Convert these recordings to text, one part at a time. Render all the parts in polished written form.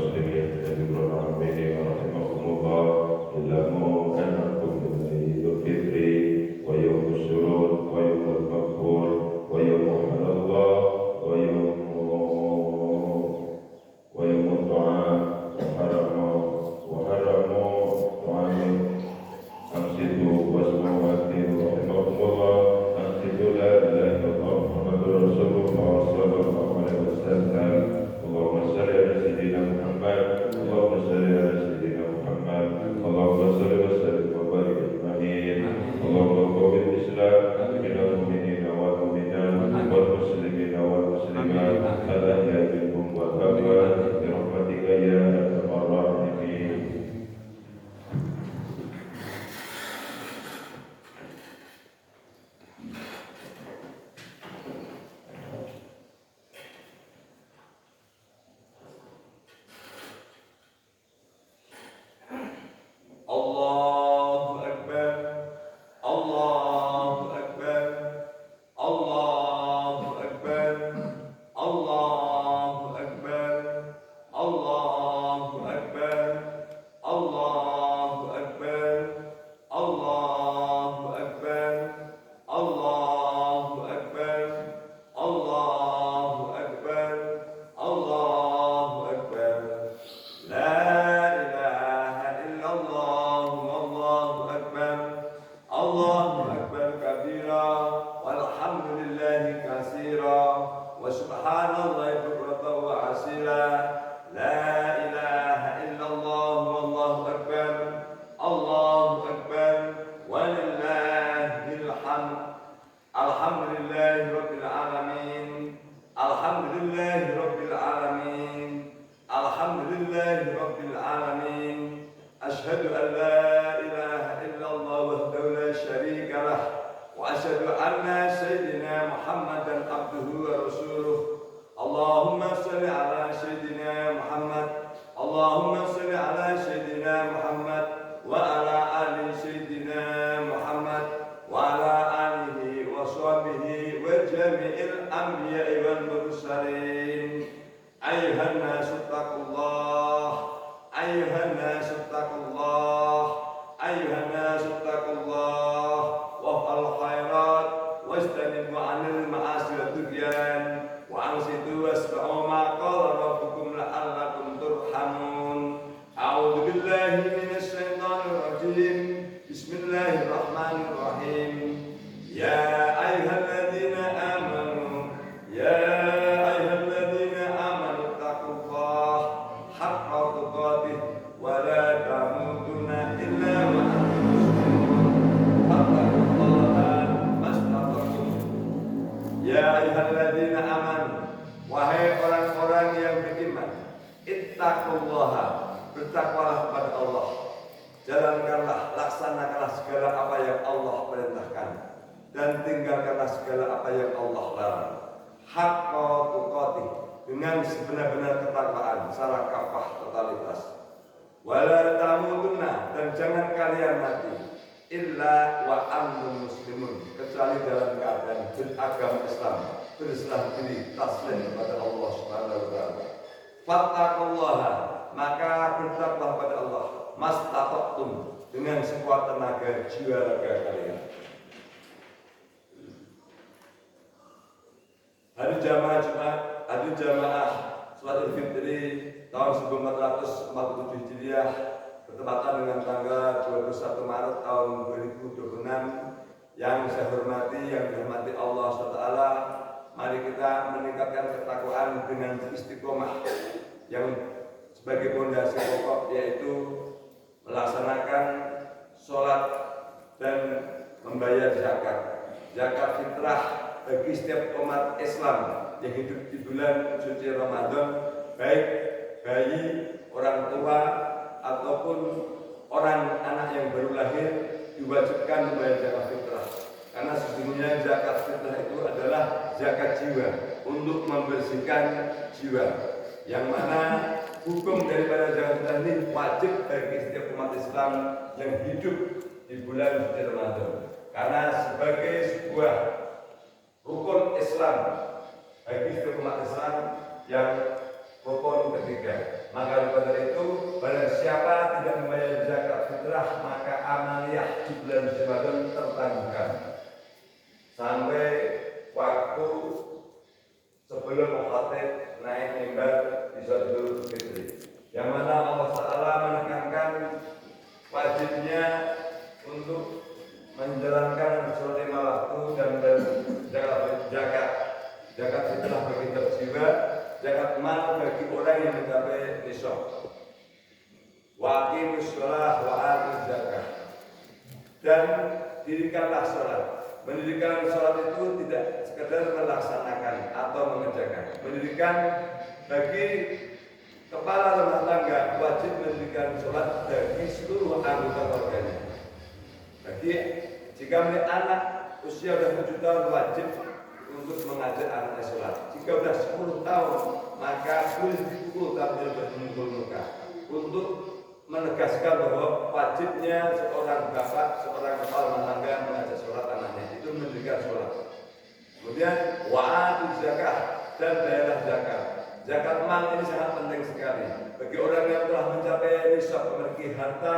المسلمين تدبر بينهم رحمكم الله اعلموا أنكم يوم عيد الفطر ويوم السرور ويوم المقبول ويوم حمد الله ويوم الطعام وحرموا طعام أمسكوا واسمعوا واكتبوا رحمكم الله أنشدوا لا إله إلا الله محمد رسول الله صلى الله عليه وسلم اللهم صل على سيدنا محمد اللهم صل على سيدنا محمد اللهم صل وسلم وبارك أجمعين اللهم قوي الإسلام من المؤمنين والمؤمنات والمسلمين والمسلمات الأحياء منهم والأموات برحمتك يا أرحم الراحمين. Allahu Akbar, Allahu Akbar, Allahu Akbar, Allahu Akbar, Allahu Akbar, Allahu Akbar, Allahu Akbar, Allahu Akbar, Allahu Akbar, Allahu Akbar. La ilaha illallah, wallahu akbar, Allahu akbar kabira, walhamdulillahi katsira, wa subhanallahi bukratan wa asila. La ilaha illallah, wallahu akbar, Allahu akbar, walillahil hamd. Alhamdulillahi rabbil alamin, alhamdulillahi rabbil alamin, alhamdulillahi rabbil alamin. Asyhadu an la ilaha illallah wahdahu la syarika lah, wa asyhadu anna sayyidina Muhammadan abduhu wa rasuluh. Allahumma salli ala sayyidina Muhammad, Allahumma salli ala sayyidina Muhammad wa ala ali sayyidina Muhammad wa ala alihi wa sahbihi wa jami'il anbiya'i wal mursalin. Ayuhan nasu taqullah, ayuhan nasu taqullah, ayuhan nasu taqullah, waf'al khairat wastanibu 'anil ma'asi wa tughyan wa ansitu wasma'u ma qala rabbukum la'allakum turhamun. A'udzu billahi minasy syaithanir rajim. Bismillahirrahmanirrahim. Ya ayyuhalladzina amanu, ya ayyuhalladzina amanu taqullaha haqqa tuqatih wa la tamutunna illa wa antum muslimun. Fattaqullaha mastata'tum. Ya ayyuhalladzina amanu, wahai orang-orang yang beriman, ittaqullaha, bertakwalah kepada Allah. Jalankanlah, laksanakanlah segala apa yang Allah perintahkan, dan tinggalkanlah segala apa yang Allah larang. Haqqa tuqatih, dengan sebenar-benar ketakwaan secara kafah totalitas. Wala tamutunna, dan jangan kalian mati illa wa antum muslimun, kecuali dalam keadaan beragama Islam, berserah diri taslim kepada Allah Subhanahu wa taala. Fattaqullaha, maka bertakwalah kepada Allah, mastata'tum, dengan sekuat tenaga jiwa raga kalian. Hari jamaah Jumat, hari jamaah Salat Idul Fitri tahun 1447 Hijriah bertepatan dengan tanggal 21 Maret tahun 2026. Yang saya hormati, yang dihormati Allah SWT, mari kita meningkatkan ketakwaan dengan istiqomah yang sebagai pondasi pokok, yaitu melaksanakan sholat dan membayar zakat. Zakat fitrah bagi setiap umat Islam yang hidup di bulan suci Ramadan, baik bayi, orang tua, ataupun orang anak yang baru lahir, diwajibkan membayar zakat fitrah. Karena sesungguhnya zakat fitrah itu adalah zakat jiwa, untuk membersihkan jiwa, yang mana hukum daripada zakat fitrah ini wajib bagi setiap umat Islam yang hidup di bulan suci Ramadan. Karena sebagai sebuah rukun Islam bagi setiap umat Islam yang rukun ketiga, maka Islah maka amaliyah di bulan Ramadan tertangguhkan sampai waktu sebelum khatib naik mimbar di sholat Idul Fitri, yang mana Allah Ta'ala menekankan wajibnya untuk menjalankan sholat lima waktu dan zakat fitrah bagi jiwa, zakat mal bagi orang yang mencapai nisab. Wa aqimus shalah wa atuz zakah. Dan dirikanlah sholat. Mendirikan sholat itu tidak sekedar melaksanakan atau mengerjakan. Mendirikan bagi kepala rumah tangga wajib mendirikan sholat bagi seluruh anggota keluarganya. Bagi jika melihat anak usia sudah 7 tahun wajib untuk mengajak anaknya sholat. Jika sudah 10 tahun maka boleh dipukul tapi tidak bermukul muka untuk menegaskan bahwa wajibnya seorang bapak, seorang kepala rumah tangga mengajak sholat anaknya, itu mendirikan sholat. Kemudian wa'atuz zakah, dan bayarlah zakat. Zakat mal ini sangat penting sekali bagi orang yang telah mencapai nisab, memiliki harta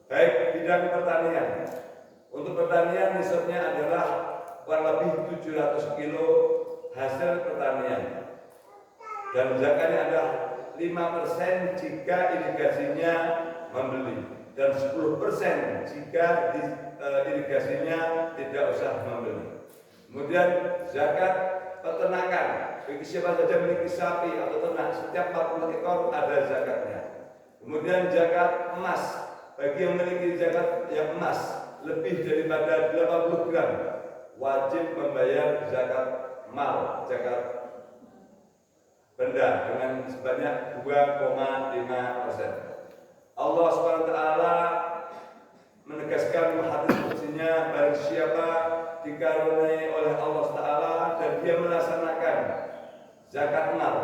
baik bidang pertanian. Untuk pertanian nisabnya adalah kurang lebih 700 kilo hasil pertanian, dan zakatnya adalah 5% jika irigasinya membeli, dan 10% jika irigasinya tidak usah membeli. Kemudian zakat peternakan, bagi siapa saja memiliki sapi atau ternak, setiap 40 ekor ada zakatnya. Kemudian zakat emas, bagi yang memiliki zakat yang emas lebih daripada 80 gram wajib membayar zakat mal, zakat benda dengan sebanyak 2,5%. Allah SWT menegaskan hadis qudsinya, barang siapa dikaruniai oleh Allah Ta'ala dan dia melaksanakan zakat mal,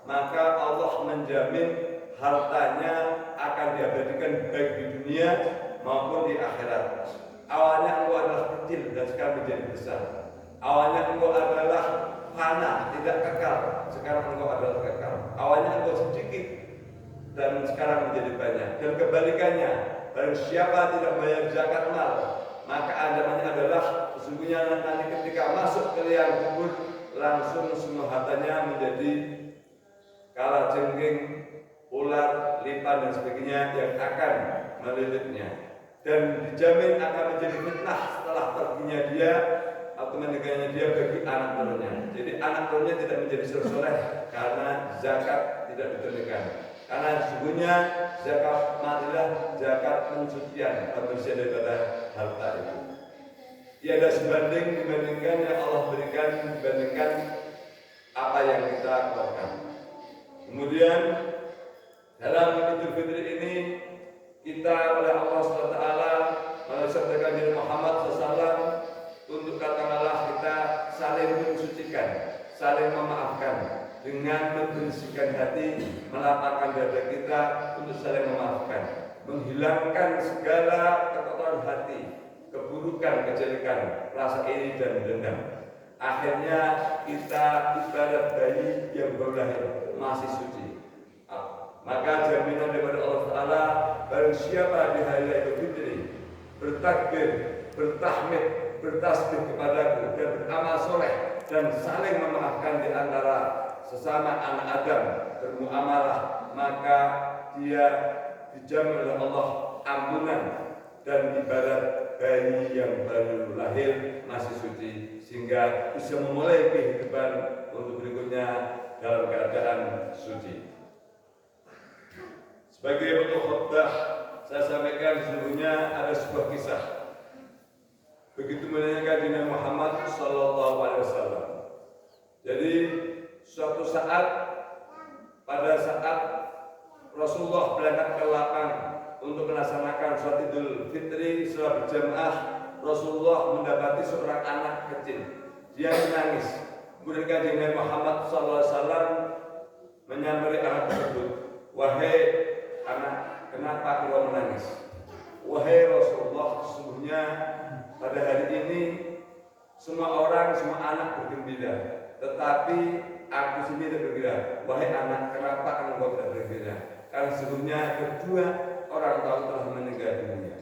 maka Allah menjamin hartanya akan diabadikan baik di dunia maupun di akhirat. Awalnya engkau adalah kecil dan sekarang menjadi besar. Awalnya engkau adalah fana, tidak kekal, sekarang engkau adalah kekal. Awalnya engkau sedikit dan sekarang menjadi banyak. Dan kebalikannya, barang siapa tidak bayar zakat mal, maka ancamannya adalah sesungguhnya nanti ketika masuk ke liang kubur langsung semua hartanya menjadi kalajengking, ular, lipan dan sebagainya yang akan melilitnya, dan dijamin akan menjadi fitnah setelah perginya dia atau meninggalnya dia bagi anak turunnya. Jadi anak turunnya tidak menjadi soleh karena zakat tidak ditunaikan. Karena sesungguhnya zakat matilah zakat pensucian, pembersihan daripada harta itu. Tiada sebanding dibandingkan yang Allah berikan dibandingkan apa yang kita keluarkan. Kemudian dalam Idul Fitri ini kita oleh Allah SWT melalui sabda Nabi Muhammad SAW untuk katakanlah kita saling mensucikan, saling memaafkan dengan membersihkan hati, melapangkan dada kita untuk saling memaafkan, menghilangkan segala kekotoran hati, keburukan, kejelekan, rasa iri dan dendam. Akhirnya kita ibarat bayi yang baru lahir, masih suci. Maka jaminan daripada Allah Ta'ala, barang siapa di hari Idul Fitri bertakbir, bertahmid, bertasbih kepadaku dan beramal soleh dan saling memaafkan di antara sesama anak Adam, bermuamalah, maka dia dijamin oleh Allah ampunan dan ibarat bayi yang baru lahir masih suci, sehingga bisa memulai kehidupan untuk berikutnya dalam keadaan suci. Sebagai bentuk khutbah, saya sampaikan sesungguhnya ada sebuah kisah. Begitu mulianya Nabi Muhammad SAW. Jadi suatu saat, pada saat Rasulullah berangkat ke lapang untuk melaksanakan sholat Idul Fitri setelah berjamaah, Rasulullah mendapati seorang anak kecil. Dia menangis. Kemudian Nabi Muhammad SAW menyamari anak tersebut. Wahai anak, kenapa kau menangis? Wahai Rasulullah, sesungguhnya pada hari ini semua orang, semua anak bergembira, tetapi aku sendiri bergembira. Wahai anak, kenapa engkau tidak bergembira? Karena sesungguhnya kedua orang tua telah meninggal dunia.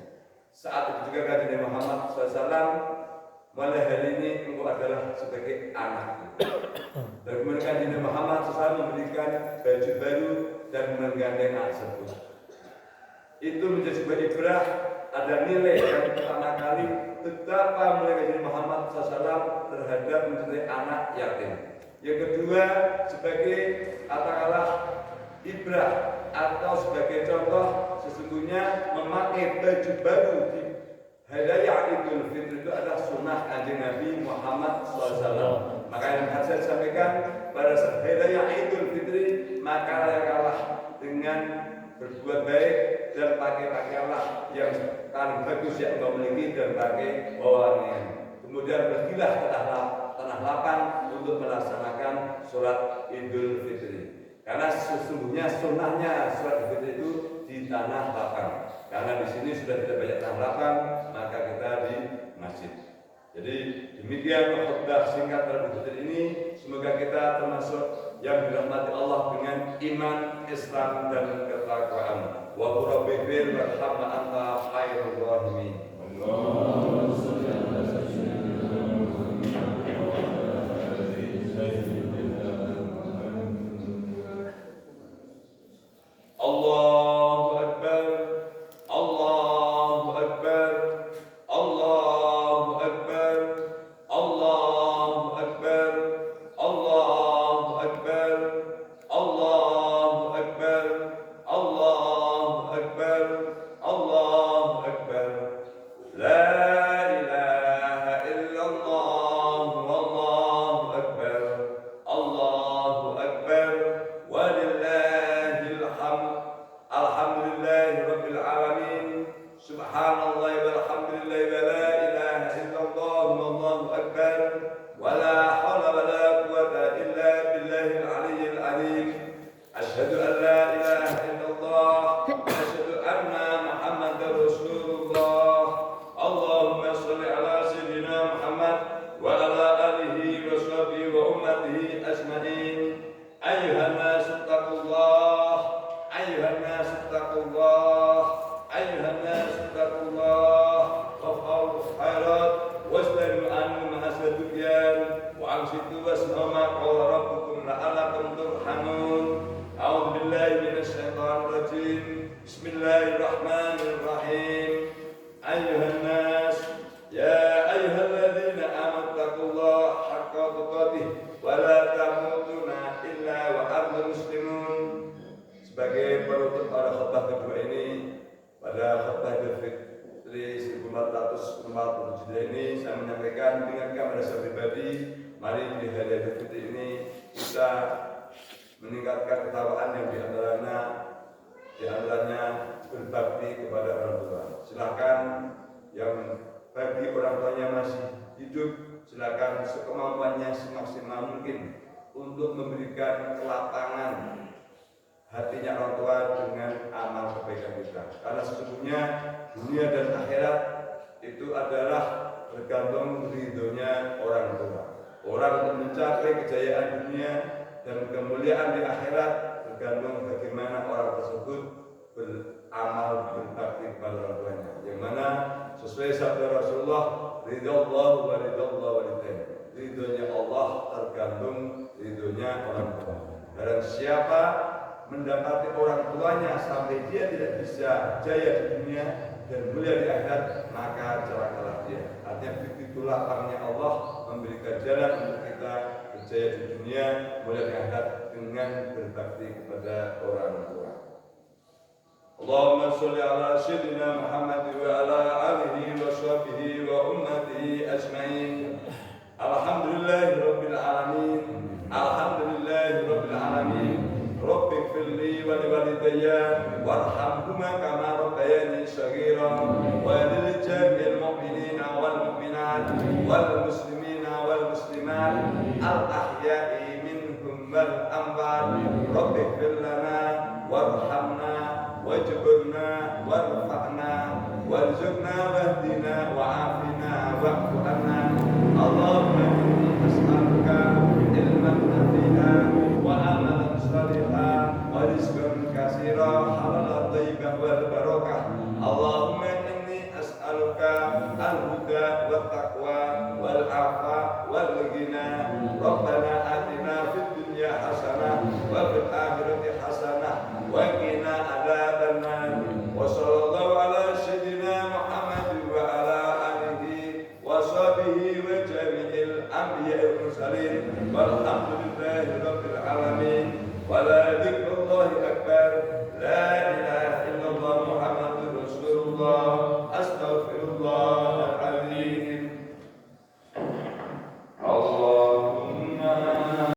Saat itu juga Nabi Muhammad SAW, mulai hari ini engkau adalah sebagai anak. Dan kemudian Nabi Muhammad SAW memberikan baju baru dan menggandeng anak tersebut. Itu menjadi sebuah ibrah, ada nilai yang pertama kali betapa mulai Nabi Muhammad SAW terhadap mencintai anak yatim. Yang kedua, sebagai katakanlah ibrah atau sebagai contoh, sesungguhnya memakai baju baru di Hari Raya Idul Fitri itu adalah sunnah kanjeng Nabi Muhammad SAW. Maka yang saya sampaikan pada saat Hari Raya Idul Fitri, maka layakanlah dengan berbuat baik dan pakai pakaianlah yang paling bagus yang engkau miliki dan pakai wewangian. Kemudian pergilah ke tanah lapang untuk melaksanakan sholat Idul Fitri. Karena sesungguhnya sunnahnya sholat Idul Fitri itu di tanah lapang. Karena di sini sudah tidak banyak tanah lapang, maka kita di masjid. Jadi demikian khutbah singkat Idul Fitri ini. Semoga kita termasuk yang dirahmati Allah dengan iman, Islam dan ketakwaan. Wa qurabbil warhamna anta khairul rahimin. Allahumma shalli ala sayyidina Allahu Akbar, Allahu Akbar, Allahu Akbar, Allahu Akbar, Allahu Akbar, Allahu Akbar, Allahu Akbar, Allahu Akbar. La ilaha illallah, wallahu akbar, Allahu Akbar, walillahil hamd. Alhamdulillahi rabbil alamin. Subhanallah walhamdulillah wa la ilaha illallah wallahu akbar. Wa la hawla wa la quwwata illa billahil aliyyil azim. Asyhadu an la ilaha illallah wa asyhadu anna Muhammadar Rasulullah. Allahumma shalli ala sayyidina Muhammad wa ala alihi wa sahbihi wa ummatihi ajma'in. Ayyuhan nas taqullah, ayyuhan nas taqullah, ayyuhan nas taqullah, waf'alul khairat wastanu anhu ma'aswadubyan wa amsitu wasma'u ma qala rabbukum la'alakum turhamun. A'udzu billahi minasy syaithanir rajim. Bismillahirrahmanirrahim. Ayyuhan nas, ya ayyuhalladzina amanu taqullaha haqqa tuqatih wa la tamutunna illa wa antum muslimun. Sebagai penutup pada khutbah kedua ini, pada khutbah Idul Fitri 1447 ini, saya menyampaikan dengan kepada saya pribadi, mari di hari Idul Fitri ini kita meningkatkan ketakwaan yang diantaranya berbakti kepada orang tua. Silakan yang bagi orang tuanya masih hidup, silakan sekemampuannya semaksimal mungkin untuk memberikan kelapangan hatinya orang tua dengan amal kebaikan kita. Karena sesungguhnya dunia dan akhirat itu adalah tergantung ridhonya orang tua. Orang untuk mencapai kejayaan dunia dan kemuliaan di akhirat tergantung bagaimana orang tersebut beramal berbakti kepada orang tuanya. Yang mana sesuai sabda Rasulullah, ridallahu wa ridallahu walidain. Ridhonya Allah tergantung ridhonya orang tua. Barang siapa mendapati orang tuanya sampai dia tidak bisa jaya di dunia dan mulia di akhirat, maka celakalah dia. Artinya begitu lapangnya Allah memberikan jalan untuk kita berjaya di dunia, mulia di akhirat dengan berbakti kepada orang tua. Allahumma sholli ala sayyidina Muhammad wa ala alihi wa sahbihi wa ummatihi ajma'in. Alhamdulillahi rabbil alamin. Alhamdulillahi rabbil alamin. Rabbi ighfirli wa liwalidayya warhamhuma kama rabbayani shaghira wa lil jami'il mu'minina wal mu'minat wal muslimina wal muslimat al ahya'i minhum wal amwat. Rabbi ighfir lana warhamna wajburna warfa'na warzuqna wahdina wa'afina wa'fu anna. Allahumma inni as'aluka ilman nafi'an wa amalan salihah wa rizqan katsira halalan thayyiban wal barakah والغنى ربنا آتنا في الدنيا حسنة وفي الآخرة حسنة وقنا عذاب النار وصلى الله على سيدنا محمد وعلى آله وصحبه وجميع الأنبياء والمرسلين والحمد لله رب العالمين ولا ذكر الله أكبر لا إله